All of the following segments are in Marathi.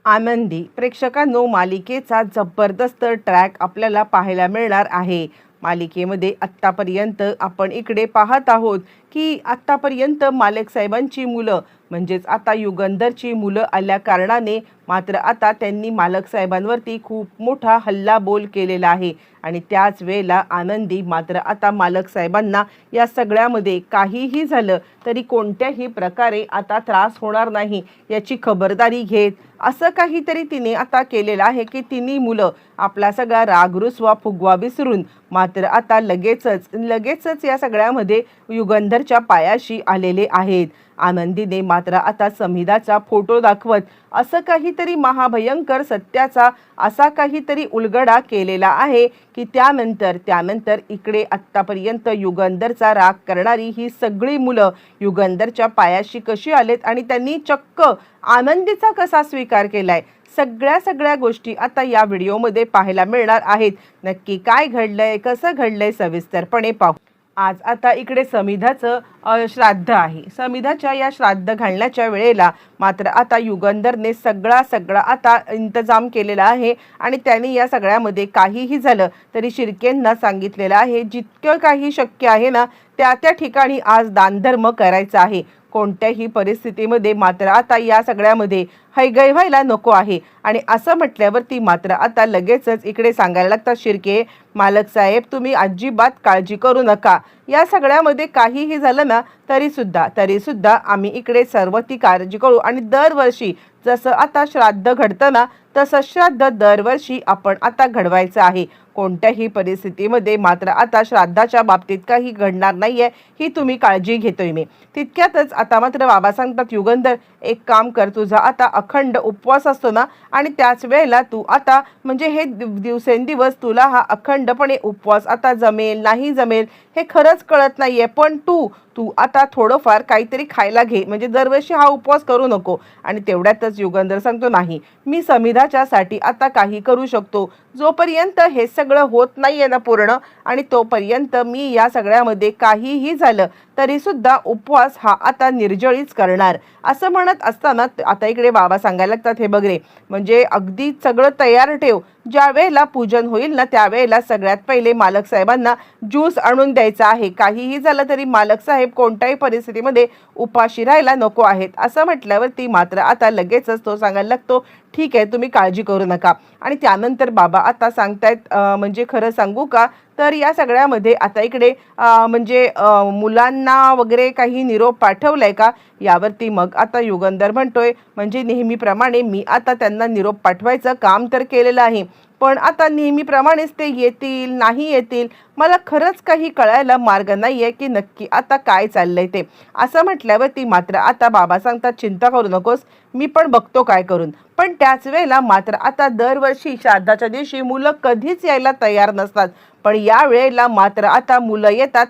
आनंदी प्रेक्षकांनो, मालिकेचा जबरदस्त ट्रॅक आपल्याला पाहायला मिळणार आहे। मालिकेमध्ये आत्तापर्यंत आपण इकडे पाहत आहोत की आत्तापर्यंत मालक साहेबांची मुलं म्हणजेच आता युगंधरची मुलं आल्या कारणाने मात्र आता त्यांनी मालक साहेबांवरती खूप मोठा हल्लाबोल केलेला आहे। आणि त्याच वेळेला आनंदी मात्र आता मालक साहेबांना या सगळ्यामध्ये काहीही झालं तरी कोणत्याही प्रकारे आता त्रास होणार नाही याची खबरदारी घेत असं काहीतरी तिने आता केलेलं आहे की तिन्ही मुलं आपला सगळा रागरुसवा फुगवा विसरून मात्र आता लगेचच या सगळ्यामध्ये युगंधरच्या पायाशी आलेले आहेत। आनंदीने मात्र आता समिधाचा फोटो दाखवत असं काहीतरी महाभयंकर सत्याचा असा काहीतरी उलगडा केलेला आहे की त्यानंतर इकडे आत्तापर्यंत युगंधरचा राग करणारी ही सगळी मुलं युगंधरच्या पायाशी कशी आलेत आणि त्यांनी चक्क आनंदीचा कसा स्वीकार केलाय, सगळ्या गोष्टी आता या व्हिडिओमध्ये पाहायला मिळणार आहेत। नक्की काय घडलंय, कसं घडलंय, सविस्तरपणे पाहू। आज आता इकडे समिधाचं श्राद्ध आहे। समिधाच्या या श्राद्ध घालण्याच्या वेळेला मात्र आता युगंधरने सगळा आता इंतजाम केलेला आहे आणि त्यांनी या सगळ्यामध्ये काहीही झालं तरी शिर्केंना सांगितलेलं आहे जितकं काही शक्य आहे ना त्या ठिकाणी आज दानधर्म करायचा आहे। कोणत्याही परिस्थितीमध्ये मात्र आता या सगळ्यामध्ये हैगय व्हायला नको आहे। आणि असं म्हटल्यावरती मात्र आता लगेचच इकडे सांगायला लागतात शिर्के, मालक साहेब तुम्ही अजिबात काळजी करू नका, या सगळ्यामध्ये काहीही झालं ना तरी सुद्धा आम्ही इकडे सर्व ती काळजी करू आणि दरवर्षी जसं आता श्राद्ध घडतं ना तसं श्राद्ध दरवर्षी आपण आता घडवायचं आहे। कोणत्याही परिस्थितीमध्ये मात्र आता श्राद्धाच्या बाबतीत काही घडणार नाहीये ही तुम्ही काळजी घेतोय मी। तितक्यातच आता मात्र बाबा सांगतात युगंधर एक काम कर, तुझा आता अखंड उपवास असतो ना आणि त्याच वेळेला तू आता म्हणजे हे दिवसेंदिवस तुला हा अखंडपणे उपवास आता जमेल नाही जमेल हे खरंच कळत नाहीये, पण तू आता थोडंफार काहीतरी खायला घे, म्हणजे दरवर्षी हा उपवास करू नको। आणि तेवढ्यातच युगंधर सांगतो नाही मी समिधाच्यासाठी आता काही करू शकतो, जोपर्यंत हे सगळं होत नाहीये ना पूर्ण आणि तोपर्यंत मी या सगळ्यामध्ये काहीही झालं तरी सुद्धा उपवास हा आता निर्जळीच करणार। असं म्हणत असताना आता इकडे बाबा सांगायला लागतात हे बघ रे, म्हणजे अगदी सगळं तयार ठेव, ज्या वेळेला पूजन होईल ना त्यावेळेला सगळ्यात पहिले मालक साहेबांना ज्यूस आणून द्यायचा आहे, काहीही झालं तरी मालक साहेब कोणत्याही परिस्थितीमध्ये उपाशी राहायला नको आहेत। असं म्हटल्यावरती मात्र आता लगेचच तो सांगायला लागतो ठीक आहे तुम्ही काळजी करू नका। आणि त्यानंतर बाबा आता सांगतायत म्हणजे खरं सांगू का तर या सगळ्यामध्ये आता इकडे म्हणजे मुलांना वगैरे काही निरोप पाठवलाय का, यावरती मग आता युगंधर म्हणतोय म्हणजे नेहमीप्रमाणे मी आता त्यांना निरोप पाठवायचं काम तर केलेलं आहे, पण आता नेहमीप्रमाणेच ते येतील नाही येतील मला खरंच काही कळायला मार्ग नाहीये की नक्की आता काय चाललंय ते। असं म्हटल्यावरती मात्र आता बाबा सांगतात चिंता करू नकोस, मी पण बघतो काय करून। पण त्याच वेळेला मात्र आता दरवर्षी श्राद्धाच्या दिवशी मुलं कधीच यायला तयार नसतात, पण या वेळेला मात्र आता मुलं येतात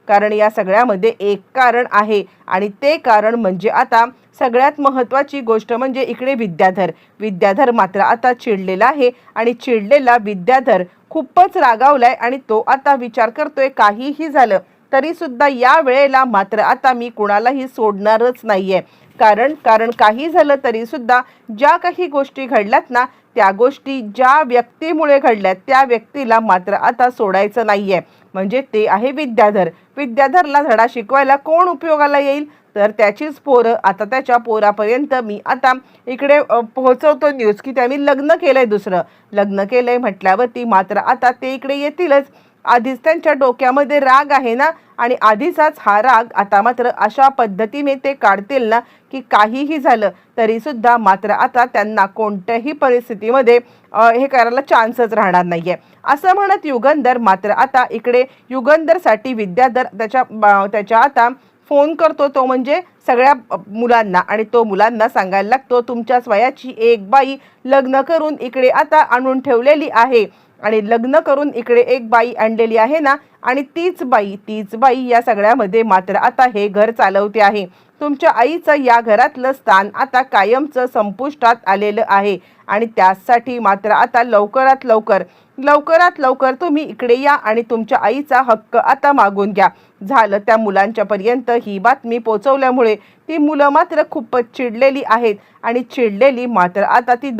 कारण या सगळ्यामध्ये एक कारण आहे आणि ते कारण म्हणजे आता सगळ्यात महत्त्वाची गोष्ट म्हणजे इकडे विद्याधर मात्र आता चिडलेला आहे आणि चिडलेला विद्याधर खूपच रागावलाय आणि तो आता विचार करतोय काहीही झालं तरी सुद्धा या वेळेला मात्र आता मी कुणालाही सोडणारच नाहीये। कारण काही झालं तरी सुद्धा ज्या काही गोष्टी घडल्यात ना त्या गोष्टी ज्या व्यक्तीमुळे घडल्यात त्या व्यक्तीला मात्र आता सोडायचं नाहीये, म्हणजे ते आहे विद्याधरला धडा शिकवायला कोण उपयोगाला येईल तर त्याचीच पोरं। आता त्याच्या पोरापर्यंत मी आता इकडे पोहोचवतो न्यूज की त्यांनी दुसरं लग्न केलंय म्हटल्यावरती मात्र आता ते इकडे येतीलच। आधीच त्यांच्या डोक्यामध्ये राग आहे ना आणि आधीचाच हा राग आता मात्र अशा पद्धतीने ते काढतील ना की काहीही झालं तरी सुद्धा मात्र आता त्यांना कोणत्याही परिस्थितीमध्ये हे करायला चान्सच राहणार नाहीये। असं म्हणत युगंधर मात्र आता इकडे युगंधरसाठी विद्याधर त्याच्या आता फोन करतो, तो म्हणजे सगळ्या मुलांना, आणि तो मुलांना सांगायला लागतो तुमच्याच वयाची एक बाई लग्न करून इकडे आता आणून ठेवलेली आहे आणि लग्न करून इकडे एक बाई आणलेली आहे ना आणि तीच बाई या सगळ्यामध्ये मात्र आता हे घर चालवते आहे। तुमच्या आईचं या घरातलं स्थान आता कायमचं संपुष्टात आलेलं आहे आणि त्यासाठी मात्र आता लवकरात लवकर तुम्ही इकडे या आणि तुमच्या आईचा हक्क आता मागून घ्या. झालं त्या मुलांच्या पर्यंत ही बातमी पोहोचवल्यामुळे ती मुलं मात्र खूपच चिडलेली आहेत आणि चिडलेली मात्र आता ती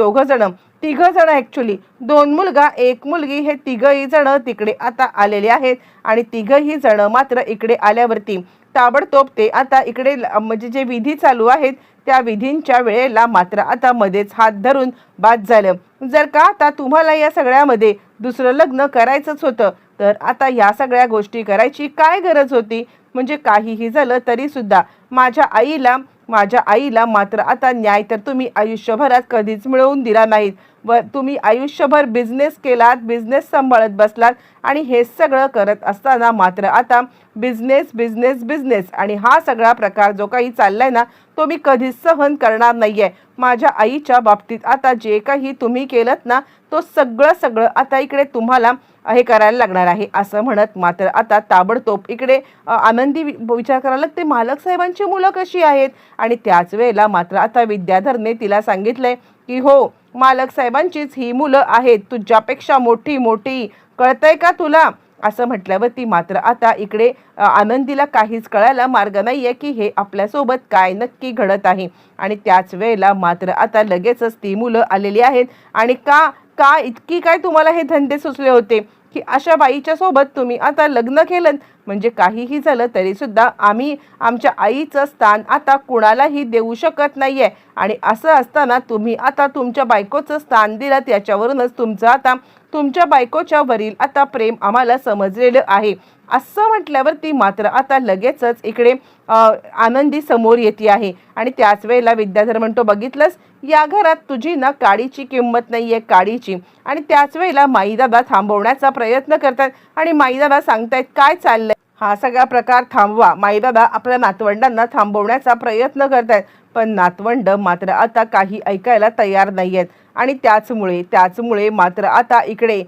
तिघ जण ॲक्च्युली 2 मुलगा 1 मुलगी हे तिघही जण तिकडे आता आलेले आहेत आणि तिघही जण मात्र इकडे आल्यावरती ताबडतोब ते आता इकडे म्हणजे जे विधी चालू आहेत त्या विधींच्या वेळेला मात्र आता मध्येच हात धरून बाद झालं. जर का आता तुम्हाला या सगळ्यामध्ये दुसरं लग्न करायचंच होतं तर आता या सगळ्या गोष्टी करायची काय गरज होती. म्हणजे काहीही झालं तरी सुद्धा माझ्या आईला मात्र आता न्याय तर तुम्ही आयुष्यभरात कधीच मिळवून दिला नाहीत व तुम्ही आयुष्यभर बिझनेस केलात, बिझनेस सांभाळत बसलात आणि हे सगळं करत असताना मात्र आता बिझनेस आणि हा सगळा प्रकार जो काही चाललाय ना तो मी कधीच सहन करणार नाहीये. माझ्या आईच्या बाबतीत आता जे काही तुम्ही केलंत ना तो सगळं आता इकडे तुम्हाला हे करायला लागणार आहे असं म्हणत मात्र आता ताबडतोब इकडे आनंदी विचार करायला लागते मालक साहेबांची मुलं कशी आहेत. आणि त्याच वेळेला मात्र आता विद्याधरने तिला सांगितलंय की हो मालक साहेबांचीच ही मुलं आहेत, तुझ्यापेक्षा मोठी कळतंय का तुला. असं म्हटल्यावरती मात्र आता इकडे आनंदीला काहीच कळायला मार्ग नाहीये की हे आपल्यासोबत काय नक्की घडत आहे. आणि त्याच वेळेला मात्र आता लगेचच ती मुलं आलेली आहेत आणि का इतकी काय तुम्हाला हे धंदे सुचले होते की अशा बाईच्या सोबत तुम्ही आता लग्न केलं. म्हणजे काहीही झालं तरी सुद्धा आम्ही आमच्या आईचं स्थान आता कुणालाही देऊ शकत नाहीये आणि असं असताना तुम्ही आता तुमच्या बायकोचं स्थान दिलं त्याच्यावरूनच तुमचं आता तुमच्या बायकोच्या वरील आता प्रेम आम्हाला समजलेलं आहे. असं म्हटल्यावरती मात्र आता लगेचच इकडे आनंदी समोर येते आहे आणि त्याच वेळेला विद्याधर म्हणतो बघितलंस या घरात तुझी ना काडीची किंमत नाहीये काडीची. आणि त्याच वेळेला माईदादा थांबवण्याचा प्रयत्न करतात आणि माईदादा सांगतायत काय चाललंय हा सगळा प्रकार थांबवा. माईदादा आपल्या नातवंडांना थांबवण्याचा प्रयत्न करतायत पण नातवंड मात्र आता काही ऐकायला तयार नाहीयेत आणि त्याचमुळे मात्र आता इकडे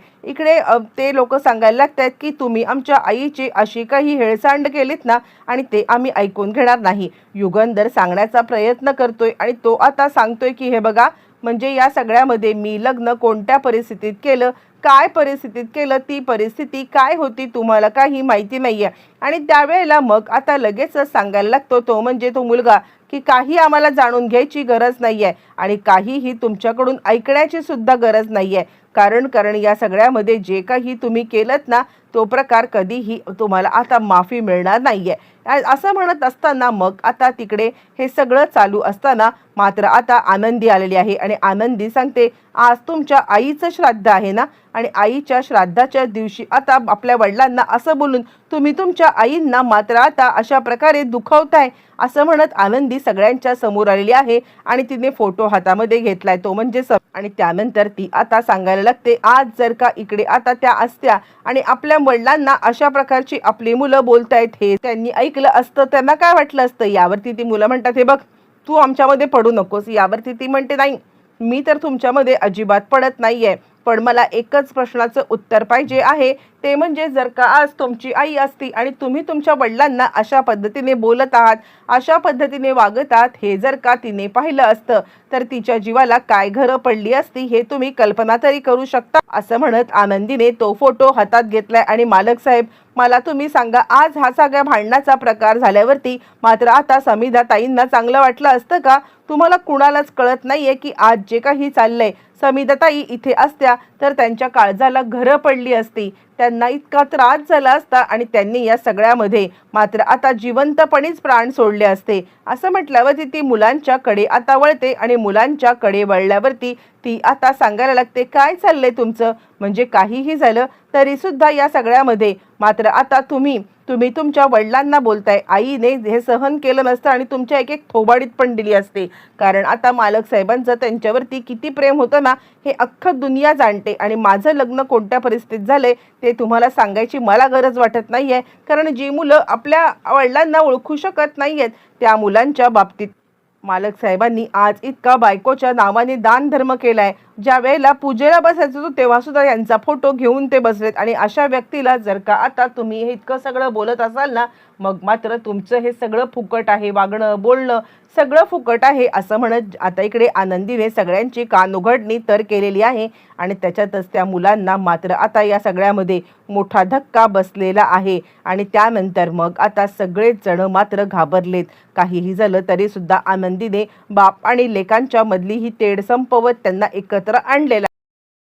ते लोक सांगायला लागतात की तुम्ही आमच्या आईची अशी काही हेळसांड केलीत ना आणि ते आम्ही ऐकून घेणार नाही. युगंधर सांगण्याचा प्रयत्न करतोय आणि तो आता सांगतोय की हे बघा म्हणजे या सगळ्यामध्ये मी लग्न कोणत्या परिस्थितीत केलं, काय परिस्थितीत केलं, ती परिस्थिती काय होती तुम्हाला काही माहिती नाहीये. आणि त्यावेळेला मग आता लगेचच सांगायला लागतो तो म्हणजे तो मुलगा की काही आम्हाला जाणून घ्यायची गरज नाहीये आणि काहीही तुमच्याकडून ऐकण्याची सुद्धा गरज नाहीये. कारण या सगळ्यामध्ये जे काही तुम्ही केलंत ना तो प्रकार कधीही तुम्हाला आता माफी मिळणार नाहीये. असं म्हणत असताना मग आता तिकडे हे सगळं चालू असताना मात्र आता आनंदी आलेली आहे आणि आनंदी सांगते आज तुमच्या आईचं श्राद्ध आहे ना आणि आईच्या श्राद्धाच्या दिवशी आता आपल्या वडिलांना असं बोलून तुम्ही तुमच्या आईंना मात्र आता अशा प्रकारे दुखवताय. असं म्हणत आनंदी सगळ्यांच्या समोर आलेली आहे आणि तिने फोटो हातामध्ये घेतलाय तो म्हणजे आणि त्यानंतर ती आता सांगायला लागते आज जर का इकडे आता त्या असत्या आणि आपल्या वडिलांना अशा प्रकारची आपली मुलं बोलतायत हे त्यांनी ऐकलं असतं त्यांना काय वाटलं असतं. यावरती ती मुलं म्हणतात हे बघ तू आमच्यामध्ये पडू नकोस. यावरती ती म्हणते नाही मी तर तुमच्यामध्ये अजिबात पडत नाहीये पण मला एकच प्रश्नाचं उत्तर पाहिजे आहे ते म्हणजे जर का आज तुमची आई असती आणि तुम्ही तुमच्या वडिलांना अशा पद्धतीने बोलत आहात अशा पद्धतीने वागत आहात हे जर का तिने पाहिलं असतं तर तिच्या जीवाला काय घरं पडली असती हे तुम्ही कल्पना तरी करू शकता. असं म्हणत आनंदीने तो फोटो हातात घेतलाय आणि मालक साहेब मला तुम्ही सांगा आज हा सगळ्या भांडणाचा प्रकार झाल्यावरती मात्र आता समिधा ताईंना चांगलं वाटलं असतं का. तुम्हाला कुणालाच कळत नाहीये की आज जे काही चाललंय समिधाताई इथे असत्या तर त्यांच्या काळजाला घरं पडली असती, त्यांना इतका त्रास झाला असता आणि त्यांनी या सगळ्यामध्ये मात्र आता जिवंतपणीच प्राण सोडले असते. असं म्हटल्यावरती ती मुलांच्याकडे आता वळते आणि मुलांच्याकडे वळल्यावरती ती आता सांगायला लागते काय चाललंय तुमचं. म्हणजे काहीही झालं तरी सुद्धा या सगळ्यामध्ये मात्र आता तुम्ही तुमच्या वडिलांना बोलताय. आईने हे सहन केलं नसतं आणि तुमच्या एक थोबाडीत पण दिली असते. कारण आता मालक साहेबांचं त्यांच्यावरती किती प्रेम होतं ना हे अख्खं दुनिया जाणते आणि माझं लग्न कोणत्या परिस्थितीत झालंय ते तुम्हाला सांगायची मला गरज वाटत नाहीये. कारण जी मुलं आपल्या वडिलांना ओळखू शकत नाहीयेत त्या मुलांच्या बाबतीत मालक साहेबांनी आज इतका बायकोच्या नावाने दान धर्म केलाय, ज्या वेळेला पूजेला बसायचं होतं तेव्हा सुद्धा यांचा फोटो घेऊन ते बसलेत. आणि अशा व्यक्तीला जर का आता तुम्ही हे इतकं सगळं बोलत असाल ना, मग मात्र तुमचं हे सगळं फुकट आहे, वागणं बोलणं सगळं फुकट आहे असं म्हणत आता इकडे आनंदीने सगळ्यांची कानउघडणी तर केलेली आहे. आणि त्याच्यातच त्या मुलांना मात्र आता या सगळ्यामध्ये मोठा धक्का बसलेला आहे. आणि त्यानंतर मग आता सगळेच जण मात्र घाबरलेत. काहीही झालं तरी सुद्धा आनंदीने बाप आणि लेकांच्या मधली ही तेढ संपवत त्यांना एकत्र आणलेला